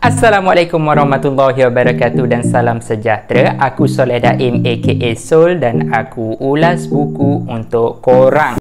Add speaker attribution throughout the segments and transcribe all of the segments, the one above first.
Speaker 1: Assalamualaikum warahmatullahi wabarakatuh dan salam sejahtera. Aku Soleh Daim aka Sol dan aku ulas buku untuk korang.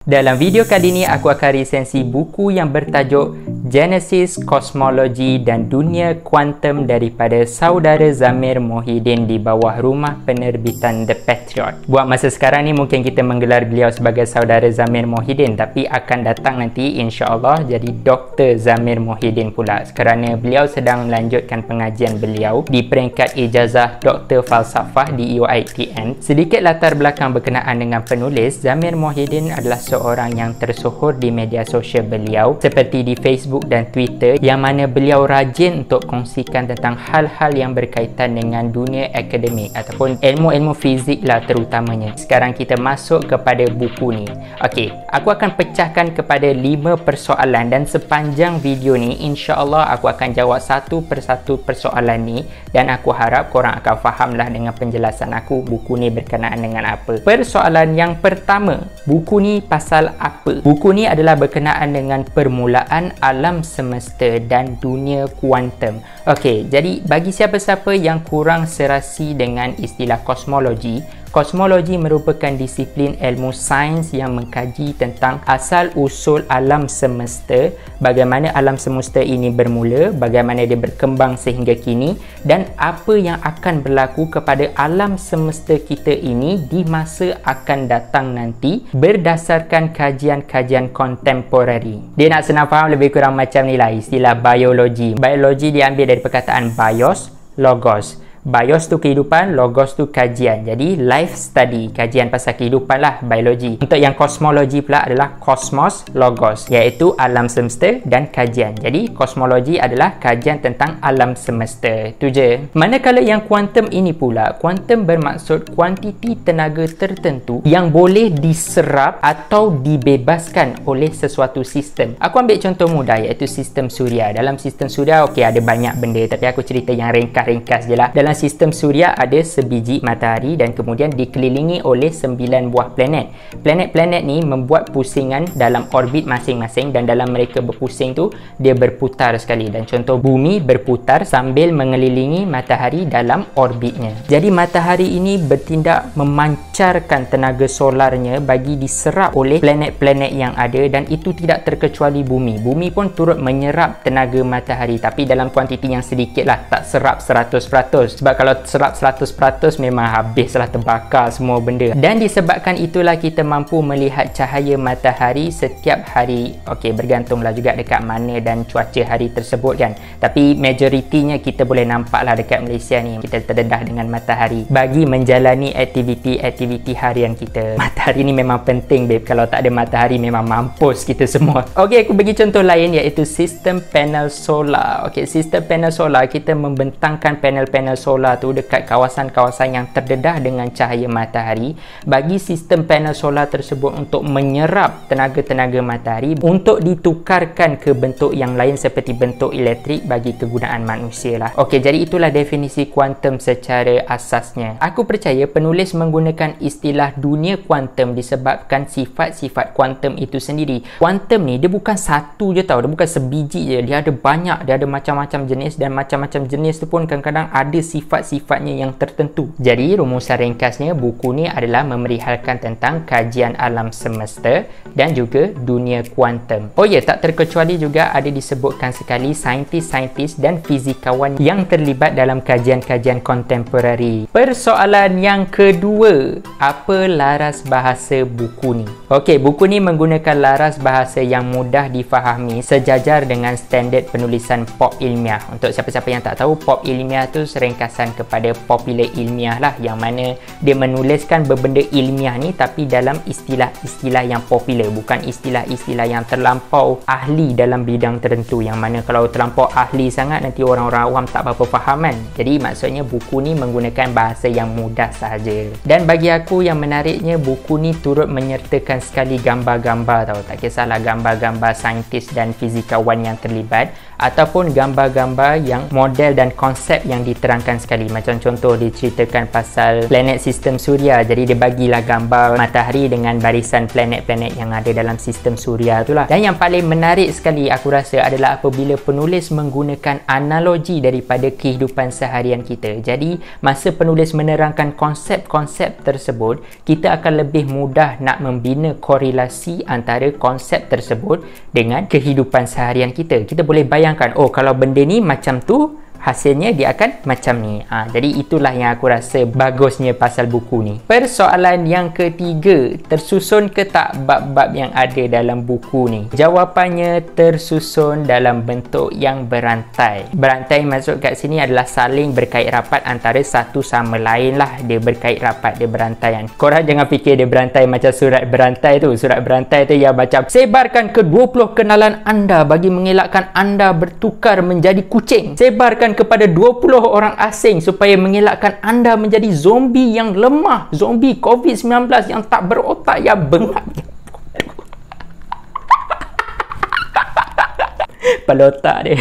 Speaker 1: Dalam video kali ini aku akan resensi buku yang bertajuk Genesis, Kosmologi dan Dunia Kuantum daripada saudara Zamir Mohidin di bawah rumah penerbitan The Patriot. Buat masa sekarang ni mungkin kita menggelar beliau sebagai saudara Zamir Mohidin, tapi akan datang nanti insya-Allah jadi Dr. Zamir Mohidin pula kerana beliau sedang melanjutkan pengajian beliau di peringkat ijazah Dr. Falsafah di UiTM. Sedikit latar belakang berkenaan dengan penulis, Zamir Mohidin adalah seorang yang tersohor di media sosial beliau seperti di Facebook dan Twitter, yang mana beliau rajin untuk kongsikan tentang hal-hal yang berkaitan dengan dunia akademik ataupun ilmu-ilmu fizik lah terutamanya. Sekarang kita masuk kepada buku ni. Okey, aku akan pecahkan kepada 5 persoalan dan sepanjang video ni insya-Allah aku akan jawab satu persatu persoalan ni dan aku harap korang akan fahamlah dengan penjelasan aku buku ni berkenaan dengan apa. Persoalan yang pertama, buku ni pasal apa? Buku ni adalah berkenaan dengan permulaan alam semesta dan dunia kuantum. Okey, jadi bagi siapa-siapa yang kurang serasi dengan istilah kosmologi, kosmologi merupakan disiplin ilmu sains yang mengkaji tentang asal-usul alam semesta, bagaimana alam semesta ini bermula, bagaimana dia berkembang sehingga kini dan apa yang akan berlaku kepada alam semesta kita ini di masa akan datang nanti berdasarkan kajian-kajian kontemporari. Dia nak senang faham lebih kurang macam ni lah istilah biologi. Biologi diambil dari perkataan bios, logos. Bios tu kehidupan, logos tu kajian. Jadi life study, kajian pasal kehidupan lah, biologi. Untuk yang kosmologi pula adalah kosmos, logos, iaitu alam semesta dan kajian. Jadi kosmologi adalah kajian tentang alam semesta. Itu je. Manakala yang kuantum ini pula, kuantum bermaksud kuantiti tenaga tertentu yang boleh diserap atau dibebaskan oleh sesuatu sistem. Aku ambil contoh mudah iaitu sistem suria. Dalam sistem suria okey ada banyak benda, tapi aku cerita yang ringkas-ringkas je lah. Dalam sistem suria ada sebiji matahari dan kemudian dikelilingi oleh 9 buah planet. Planet-planet ni membuat pusingan dalam orbit masing-masing dan dalam mereka berpusing tu dia berputar sekali, dan contoh bumi berputar sambil mengelilingi matahari dalam orbitnya. Jadi matahari ini bertindak memancarkan tenaga solarnya bagi diserap oleh planet-planet yang ada, dan itu tidak terkecuali bumi. Bumi pun turut menyerap tenaga matahari tapi dalam kuantiti yang sedikit lah, tak serap 100%. Sebab kalau serap 100% memang habislah, terbakar semua benda. Dan disebabkan itulah kita mampu melihat cahaya matahari setiap hari. Okey, bergantunglah juga dekat mana dan cuaca hari tersebut kan. Tapi majoritinya kita boleh nampaklah dekat Malaysia ni kita terdedah dengan matahari bagi menjalani aktiviti-aktiviti harian kita. Matahari ni memang penting babe. Kalau tak ada matahari memang mampus kita semua. Okey, aku bagi contoh lain iaitu sistem panel solar. Okey, sistem panel solar, kita membentangkan panel-panel solar tu dekat kawasan-kawasan yang terdedah dengan cahaya matahari bagi sistem panel solar tersebut untuk menyerap tenaga-tenaga matahari untuk ditukarkan ke bentuk yang lain seperti bentuk elektrik bagi kegunaan manusia lah. Okey, jadi itulah definisi kuantum secara asasnya. Aku percaya penulis menggunakan istilah dunia kuantum disebabkan sifat-sifat kuantum itu sendiri. Kuantum ni dia bukan satu je tau, dia bukan sebiji je, dia ada banyak, dia ada macam-macam jenis dan macam-macam jenis tu pun kadang-kadang ada sifat-sifatnya yang tertentu. Jadi rumusan ringkasnya buku ni adalah memerihalkan tentang kajian alam semesta dan juga dunia kuantum. Oh ya, tak terkecuali juga ada disebutkan sekali saintis-saintis dan fizikawan yang terlibat dalam kajian-kajian kontemporari. Persoalan yang kedua, apa laras bahasa buku ni? Okey, buku ni menggunakan laras bahasa yang mudah difahami sejajar dengan standard penulisan pop ilmiah. Untuk siapa-siapa yang tak tahu, pop ilmiah tu ringkasan kepada popular ilmiah lah, yang mana dia menuliskan berbenda ilmiah ni tapi dalam istilah-istilah yang popular, bukan istilah-istilah yang terlampau ahli dalam bidang tertentu, yang mana kalau terlampau ahli sangat nanti orang-orang awam tak berapa faham kan. Jadi maksudnya buku ni menggunakan bahasa yang mudah sahaja. Dan bagi aku yang menariknya, buku ni turut menyertakan sekali gambar-gambar tau. Tak kisahlah gambar-gambar saintis dan fizikawan yang terlibat ataupun gambar-gambar yang model dan konsep yang diterangkan sekali. Macam contoh diceritakan pasal planet sistem suria, jadi dia bagilah gambar matahari dengan barisan planet-planet yang ada dalam sistem suria itulah. Dan yang paling menarik sekali aku rasa adalah apabila penulis menggunakan analogi daripada kehidupan seharian kita. Jadi masa penulis menerangkan konsep-konsep tersebut, kita akan lebih mudah nak membina korelasi antara konsep tersebut dengan kehidupan seharian kita. Kita boleh bayangkan, oh kalau benda ni macam tu, hasilnya dia akan macam ni. Jadi itulah yang aku rasa bagusnya pasal buku ni. Persoalan yang ketiga, tersusun ke tak bab-bab yang ada dalam buku ni? Jawapannya tersusun dalam bentuk yang berantai. Berantai maksud kat sini adalah saling berkait rapat antara satu sama lain lah. Dia berkait rapat, dia berantaian. Korang jangan fikir dia berantai macam surat berantai tu. Surat berantai tu yang macam sebarkan ke 20 kenalan anda bagi mengelakkan anda bertukar menjadi kucing. Sebarkan kepada 20 orang asing supaya mengelakkan anda menjadi zombie yang lemah, zombie COVID-19 yang tak berotak, yang bengap. Kepala otak dia.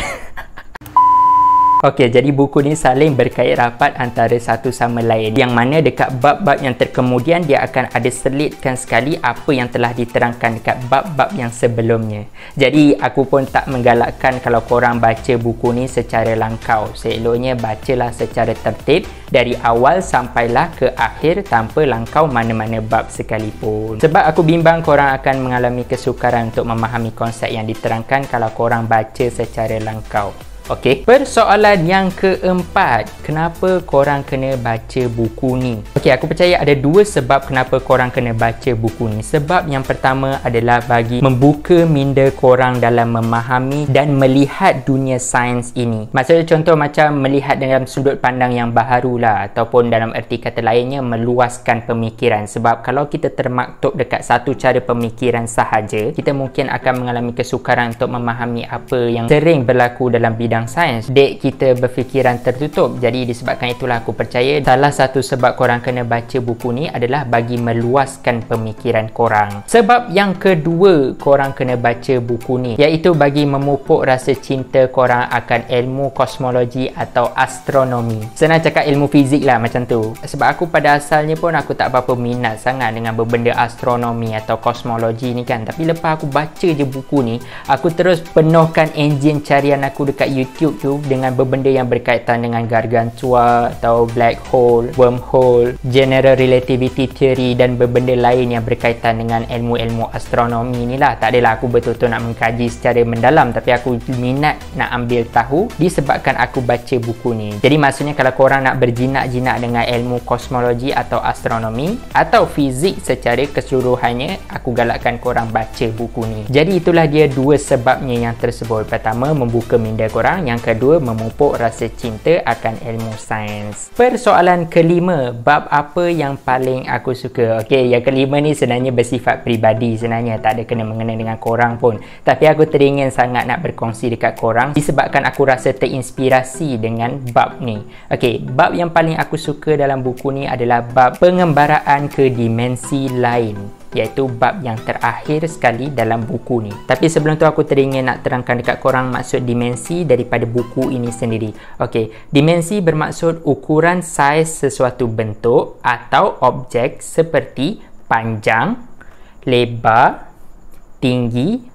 Speaker 1: Okey, jadi buku ni saling berkait rapat antara satu sama lain, yang mana dekat bab-bab yang terkemudian dia akan ada selitkan sekali apa yang telah diterangkan dekat bab-bab yang sebelumnya. Jadi aku pun tak menggalakkan kalau korang baca buku ni secara langkau. Seeloknya bacalah secara tertib dari awal sampailah ke akhir tanpa langkau mana-mana bab sekalipun. Sebab aku bimbang korang akan mengalami kesukaran untuk memahami konsep yang diterangkan kalau korang baca secara langkau. Okey, persoalan yang keempat, kenapa korang kena baca buku ni? Okey, aku percaya ada dua sebab kenapa korang kena baca buku ni. Sebab yang pertama adalah bagi membuka minda korang dalam memahami dan melihat dunia sains ini. Maksudnya contoh macam melihat dalam sudut pandang yang baharu lah, ataupun dalam erti kata lainnya meluaskan pemikiran. Sebab kalau kita termaktub dekat satu cara pemikiran sahaja, kita mungkin akan mengalami kesukaran untuk memahami apa yang sering berlaku dalam bidang sains. Dek kita berfikiran tertutup. Jadi disebabkan itulah aku percaya salah satu sebab korang kena baca buku ni adalah bagi meluaskan pemikiran korang. Sebab yang kedua korang kena baca buku ni iaitu bagi memupuk rasa cinta korang akan ilmu kosmologi atau astronomi. Senang cakap ilmu fizik lah macam tu. Sebab aku pada asalnya pun aku tak berapa minat sangat dengan berbenda astronomi atau kosmologi ni kan. Tapi lepas aku baca je buku ni, aku terus penuhkan enjin carian aku dekat YouTube tu dengan berbenda yang berkaitan dengan gargantua atau black hole, wormhole, general relativity theory dan berbenda lain yang berkaitan dengan ilmu-ilmu astronomi ni lah. Tak adalah aku betul-betul nak mengkaji secara mendalam, tapi aku minat nak ambil tahu disebabkan aku baca buku ni. Jadi maksudnya kalau korang nak berjinak-jinak dengan ilmu kosmologi atau astronomi atau fizik secara keseluruhannya, aku galakkan korang baca buku ni. Jadi itulah dia dua sebabnya yang tersebut. Pertama, membuka minda korang. Yang kedua, memupuk rasa cinta akan ilmu sains. Persoalan kelima, bab apa yang paling aku suka? Okey, yang kelima ni sebenarnya bersifat peribadi, sebenarnya tak ada kena-mengena dengan korang pun. Tapi aku teringin sangat nak berkongsi dekat korang disebabkan aku rasa terinspirasi dengan bab ni. Okey, bab yang paling aku suka dalam buku ni adalah bab pengembaraan ke dimensi lain, iaitu bab yang terakhir sekali dalam buku ni. Tapi sebelum tu aku teringin nak terangkan dekat korang maksud dimensi daripada buku ini sendiri. Okey, dimensi bermaksud ukuran saiz sesuatu bentuk atau objek seperti panjang, lebar, tinggi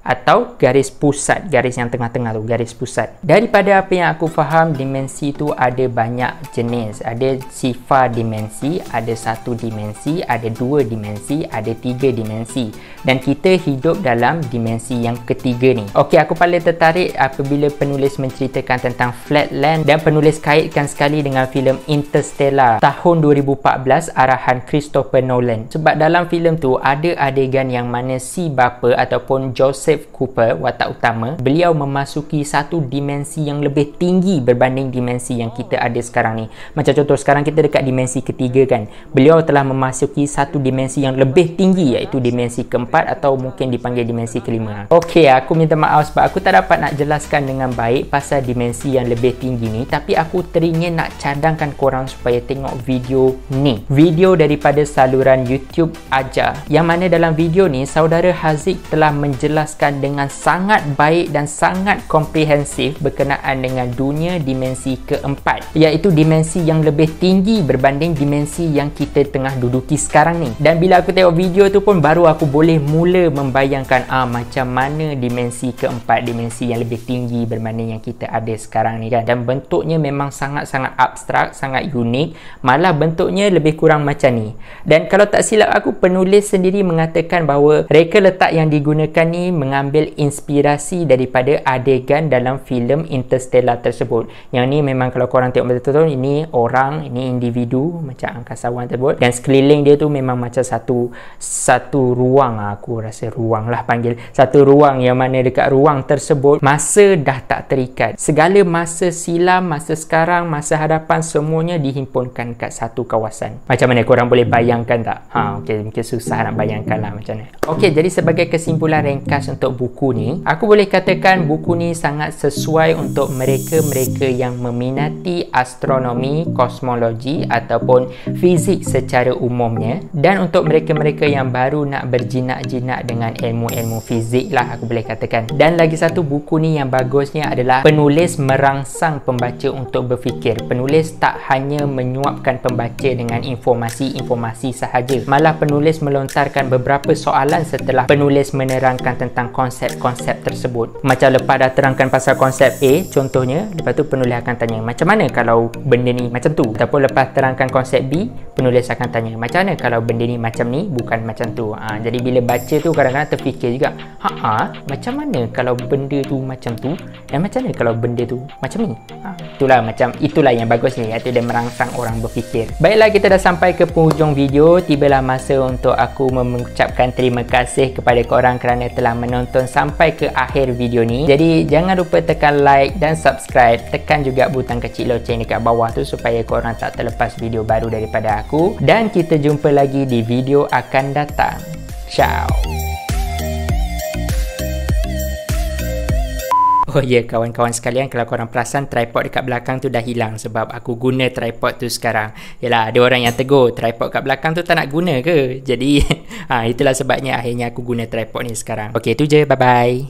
Speaker 1: atau garis pusat, garis yang tengah-tengah tu, garis pusat. Daripada apa yang aku faham, dimensi tu ada banyak jenis. Ada sifar dimensi, ada satu dimensi, ada dua dimensi, ada tiga dimensi. Dan kita hidup dalam dimensi yang ketiga ni. Okey, aku paling tertarik apabila penulis menceritakan tentang flatland dan penulis kaitkan sekali dengan filem Interstellar tahun 2014 arahan Christopher Nolan. Sebab dalam filem tu ada adegan yang mana si bapa ataupun Joseph Cooper, watak utama, beliau memasuki satu dimensi yang lebih tinggi berbanding dimensi yang kita ada sekarang ni. Macam contoh sekarang kita dekat dimensi ketiga kan, beliau telah memasuki satu dimensi yang lebih tinggi iaitu dimensi keempat atau mungkin dipanggil dimensi kelima. Okey, aku minta maaf sebab aku tak dapat nak jelaskan dengan baik pasal dimensi yang lebih tinggi ni, tapi aku teringin nak cadangkan korang supaya tengok video ni. Video daripada saluran YouTube Ajar, yang mana dalam video ni saudara Haziq telah menjelaskan menjelaskan dengan sangat baik dan sangat komprehensif berkenaan dengan dunia dimensi keempat, iaitu dimensi yang lebih tinggi berbanding dimensi yang kita tengah duduki sekarang ni. Dan bila aku tengok video tu pun baru aku boleh mula membayangkan macam mana dimensi keempat, dimensi yang lebih tinggi berbanding yang kita ada sekarang ni kan. Dan bentuknya memang sangat-sangat abstrak, sangat unik, malah bentuknya lebih kurang macam ni. Dan kalau tak silap aku, penulis sendiri mengatakan bahawa reka letak yang digunakan ni mengambil inspirasi daripada adegan dalam filem Interstellar tersebut. Yang ni memang kalau korang tengok betul-betul, ini orang, ini individu macam angkasawan tersebut, dan sekeliling dia tu memang macam satu ruang, aku rasa ruang lah panggil, satu ruang yang mana dekat ruang tersebut masa dah tak terikat. Segala masa silam, masa sekarang, masa hadapan, semuanya dihimpunkan kat satu kawasan. Macam mana korang boleh bayangkan tak? Okay, mungkin susah nak bayangkan lah macam mana. Okey, jadi sebagai kesimpulan ringkas untuk buku ni, aku boleh katakan buku ni sangat sesuai untuk mereka-mereka yang meminati astronomi, kosmologi ataupun fizik secara umumnya, dan untuk mereka-mereka yang baru nak berjinak-jinak dengan ilmu-ilmu fizik lah aku boleh katakan. Dan lagi satu, buku ni yang bagusnya adalah penulis merangsang pembaca untuk berfikir. Penulis tak hanya menyuapkan pembaca dengan informasi-informasi sahaja, malah penulis melontarkan beberapa soalan setelah penulis menerangkan tentang konsep-konsep tersebut. Macam lepas dah terangkan pasal konsep A contohnya, lepas tu penulis akan tanya macam mana kalau benda ni macam tu, ataupun lepas terangkan konsep B, penulis akan tanya macam mana kalau benda ni macam ni, bukan macam tu. Jadi bila baca tu kadang-kadang terfikir juga, macam mana kalau benda tu macam tu, dan macam mana kalau benda tu macam ni. Itulah yang bagus ni, iaitu dia merangsang orang berfikir. Baiklah, kita dah sampai ke penghujung video. Tibalah masa untuk aku mengucapkan terima kasih kepada korang kerana telah menonton sampai ke akhir video ni. Jadi jangan lupa tekan like dan subscribe, tekan juga butang kecil loceng dekat bawah tu supaya korang tak terlepas video baru daripada aku. Dan kita jumpa lagi di video akan datang. Ciao. Oh ya, kawan-kawan sekalian, kalau korang perasan tripod dekat belakang tu dah hilang sebab aku guna tripod tu sekarang. Yalah, ada orang yang tegur, tripod kat belakang tu tak nak guna ke? Jadi itulah sebabnya akhirnya aku guna tripod ni sekarang. Okey, tu je, bye-bye.